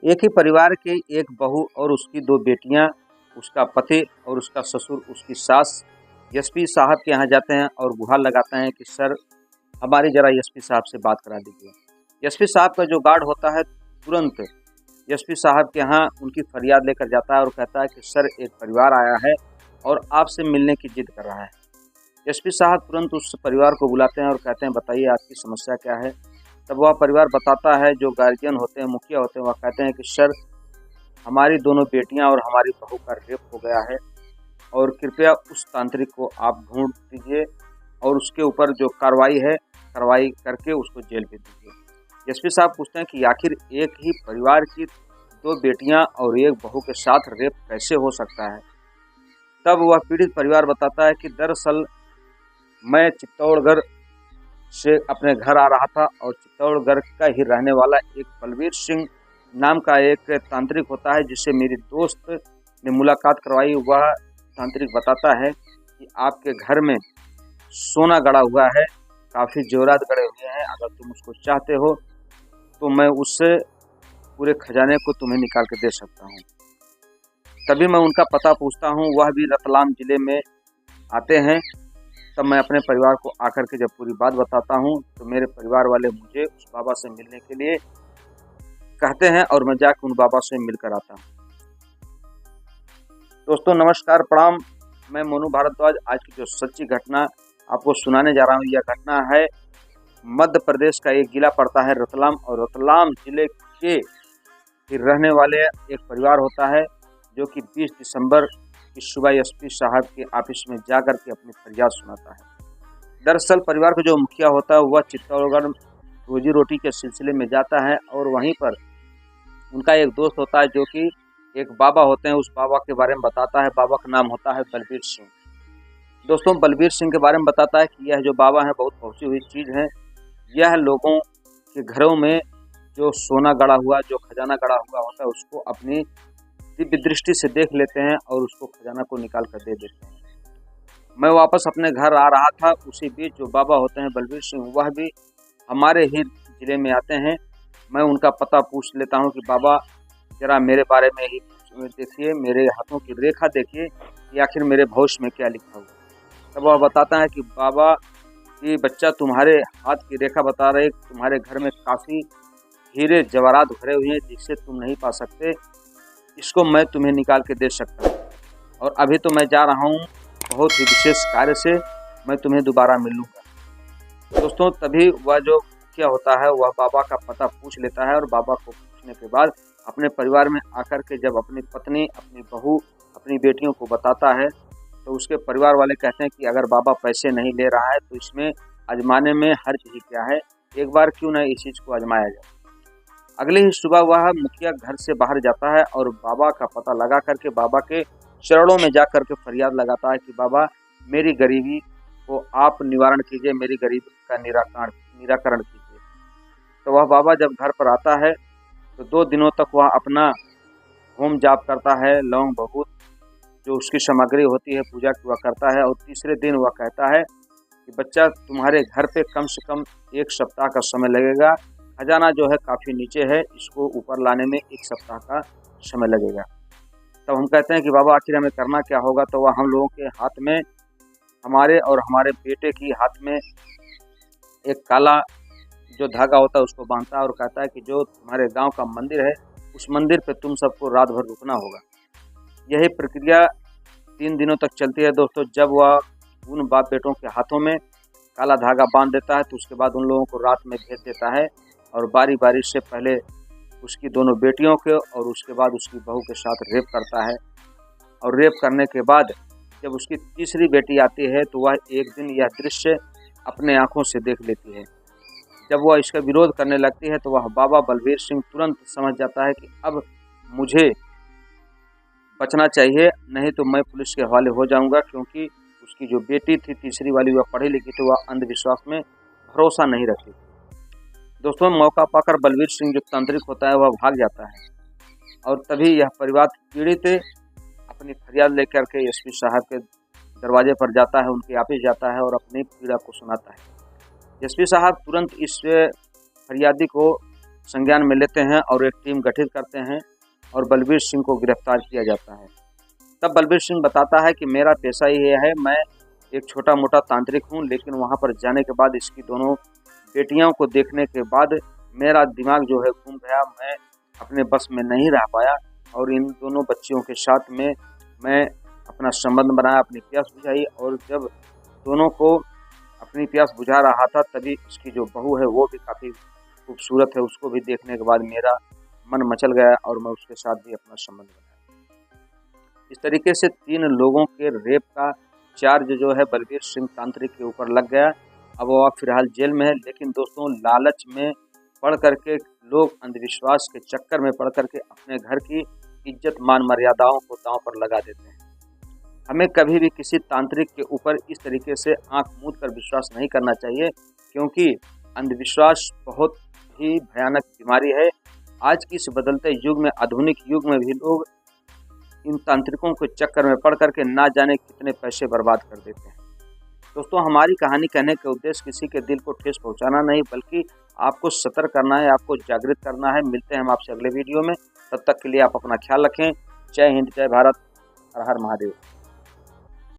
एक ही परिवार के एक बहू और उसकी दो बेटियां, उसका पति और उसका ससुर, उसकी सास एसपी साहब के यहाँ जाते हैं और गुहार लगाते हैं कि सर हमारी ज़रा एसपी साहब से बात करा दीजिए। एसपी साहब का जो गार्ड होता है तुरंत एसपी साहब के यहाँ उनकी फरियाद लेकर जाता है और कहता है कि सर एक परिवार आया है और आपसे मिलने की जिद कर रहा है। एसपी साहब तुरंत उस परिवार को बुलाते हैं और कहते हैं बताइए आपकी समस्या क्या है। तब वह परिवार बताता है, जो गार्जियन होते हैं, मुखिया होते हैं, वह कहते हैं कि सर हमारी दोनों बेटियां और हमारी बहू का रेप हो गया है और कृपया उस तांत्रिक को आप ढूंढ दीजिए और उसके ऊपर जो कार्रवाई करके उसको जेल भेज दीजिए। एसपी साहब पूछते हैं कि आखिर एक ही परिवार की दो बेटियां और एक बहू के साथ रेप कैसे हो सकता है। तब वह पीड़ित परिवार बताता है कि दरअसल मैं चित्तौड़गढ़ से अपने घर आ रहा था और चित्तौड़गढ़ का ही रहने वाला एक बलबीर सिंह नाम का एक तांत्रिक होता है जिससे मेरी दोस्त ने मुलाकात करवाई। वह तांत्रिक बताता है कि आपके घर में सोना गड़ा हुआ है, काफ़ी जेवरात गड़े हुए हैं, अगर तुम उसको चाहते हो तो मैं उससे पूरे खजाने को तुम्हें निकाल के दे सकता हूँ। तभी मैं उनका पता पूछता हूँ, वह भी रतलाम ज़िले में आते हैं। तब मैं अपने परिवार को आकर के जब पूरी बात बताता हूँ तो मेरे परिवार वाले मुझे उस बाबा से मिलने के लिए कहते हैं और मैं जाकर उन बाबा से मिलकर आता हूँ। दोस्तों नमस्कार, प्रणाम। मैं मोनू भारद्वाज आज की जो सच्ची घटना आपको सुनाने जा रहा हूँ, यह घटना है मध्य प्रदेश का एक जिला पड़ता है रतलाम, और रतलाम जिले के रहने वाले एक परिवार होता है जो कि 20 दिसंबर की सुबह एसपी साहब के ऑफिस में जाकर के अपनी फरियाद सुनाता है। दरअसल परिवार का जो मुखिया होता है वह चित्तौड़गढ़ रोजी रोटी के सिलसिले में जाता है और वहीं पर उनका एक दोस्त होता है जो कि एक बाबा होते हैं, उस बाबा के बारे में बताता है। बाबा का नाम होता है बलबीर सिंह। दोस्तों बलबीर सिंह के बारे में बताता है कि यह जो बाबा है बहुत पहुंची हुई चीज़ है। यह लोगों के घरों में जो सोना गड़ा हुआ, जो खजाना गड़ा हुआ होता है उसको अपनी दिव्य दृष्टि से देख लेते हैं और उसको खजाना को निकाल कर दे देते हैं। मैं वापस अपने घर आ रहा था, उसी बीच जो बाबा होते हैं बलबीर सिंह वह भी हमारे ही ज़िले में आते हैं। मैं उनका पता पूछ लेता हूं कि बाबा ज़रा मेरे बारे में ही देखिए, मेरे हाथों की रेखा देखिए कि आखिर मेरे भविष्य में क्या लिखा हुआ। तब वह बताता है कि बाबा ये बच्चा तुम्हारे हाथ की रेखा बता रहे, तुम्हारे घर में काफ़ी हीरे जवाहरात भरे हुए हैं जिससे तुम नहीं पा सकते, इसको मैं तुम्हें निकाल के दे सकता हूँ और अभी तो मैं जा रहा हूँ बहुत ही विशेष कार्य से, मैं तुम्हें दोबारा मिलूँगा। दोस्तों तभी वह जो क्या होता है वह बाबा का पता पूछ लेता है और बाबा को पूछने के बाद अपने परिवार में आकर के जब अपनी पत्नी, अपनी बहू, अपनी बेटियों को बताता है तो उसके परिवार वाले कहते हैं कि अगर बाबा पैसे नहीं ले रहा है तो इसमें आजमाने में हर्ज ही क्या है, एक बार क्यों न इस चीज़ को आजमाया जाए। अगले ही सुबह वह मुखिया घर से बाहर जाता है और बाबा का पता लगा करके बाबा के चरणों में जा कर के फरियाद लगाता है कि बाबा मेरी गरीबी को आप निवारण कीजिए, मेरी गरीबी का निराकरण कीजिए। तो वह बाबा जब घर पर आता है तो 2 दिनों तक वह अपना होम जाप करता है, लौंग बहुत जो उसकी सामग्री होती है पूजा की वह करता है। और तीसरे दिन वह कहता है कि बच्चा तुम्हारे घर पे कम से कम 1 सप्ताह का समय लगेगा, खजाना जो है काफ़ी नीचे है, इसको ऊपर लाने में 1 सप्ताह का समय लगेगा। तब हम कहते हैं कि बाबा आखिर हमें करना क्या होगा। तो वह हम लोगों के हाथ में, हमारे और हमारे बेटे की हाथ में एक काला जो धागा होता है उसको बांधता है और कहता है कि जो तुम्हारे गांव का मंदिर है उस मंदिर पे तुम सबको रात भर रुकना होगा। यही प्रक्रिया 3 दिनों तक चलती है दोस्तों। जब वह उन बाप बेटों के हाथों में काला धागा बांध देता है तो उसके बाद उन लोगों को रात में भेज देता है और बारी बारी से पहले उसकी दोनों बेटियों के और उसके बाद उसकी बहू के साथ रेप करता है। और रेप करने के बाद जब उसकी तीसरी बेटी आती है तो वह एक दिन यह दृश्य अपने आँखों से देख लेती है। जब वह इसका विरोध करने लगती है तो वह बाबा बलबीर सिंह तुरंत समझ जाता है कि अब मुझे बचना चाहिए, नहीं तो मैं पुलिस के हवाले हो जाऊंगा, क्योंकि उसकी जो बेटी थी तीसरी वाली वह पढ़ी लिखी थी, वह अंधविश्वास में भरोसा नहीं रखती। दोस्तों मौका पाकर बलबीर सिंह जो तांत्रिक होता है वह भाग जाता है और तभी यह परिवार पीड़ित अपनी फरियाद लेकर के एसपी साहब के दरवाजे पर जाता है, उनके ऑफिस जाता है और अपनी पीड़ा को सुनाता है। एसपी साहब तुरंत इस फरियादी को संज्ञान में लेते हैं और एक टीम गठित करते हैं और बलबीर सिंह को गिरफ्तार किया जाता है। तब बलबीर सिंह बताता है कि मेरा पेशा ही ये है, मैं एक छोटा मोटा तांत्रिक हूँ, लेकिन वहाँ पर जाने के बाद इसकी दोनों बेटियों को देखने के बाद मेरा दिमाग जो है घूम गया, मैं अपने बस में नहीं रह पाया और इन दोनों बच्चियों के साथ में मैं अपना संबंध बनाया, अपनी प्यास बुझाई और जब दोनों को अपनी प्यास बुझा रहा था तभी इसकी जो बहू है वो भी काफ़ी खूबसूरत है, उसको भी देखने के बाद मेरा मन मचल गया और मैं उसके साथ भी अपना संबंध बनाया। इस तरीके से 3 लोगों के रेप का चार्ज जो है बलबीर सिंह तांत्रिक के ऊपर लग गया। अब वो फिलहाल जेल में है, लेकिन दोस्तों लालच में पढ़ करके लोग अंधविश्वास के चक्कर में पढ़ करके अपने घर की इज्जत मान मर्यादाओं को दांव पर लगा देते हैं। हमें कभी भी किसी तांत्रिक के ऊपर इस तरीके से आंख मूंद कर विश्वास नहीं करना चाहिए, क्योंकि अंधविश्वास बहुत ही भयानक बीमारी है। आज की इस बदलते युग में, आधुनिक युग में भी लोग इन तांत्रिकों के चक्कर में पड़ करके ना जाने कितने पैसे बर्बाद कर देते हैं। दोस्तों, हमारी कहानी कहने का उद्देश्य किसी के दिल को ठेस पहुंचाना नहीं, बल्कि आपको सतर्क करना है, आपको जागृत करना है। मिलते हैं हम आपसे अगले वीडियो में, तब तक के लिए आप अपना ख्याल रखें। जय हिंद, जय भारत, हर हर महादेव।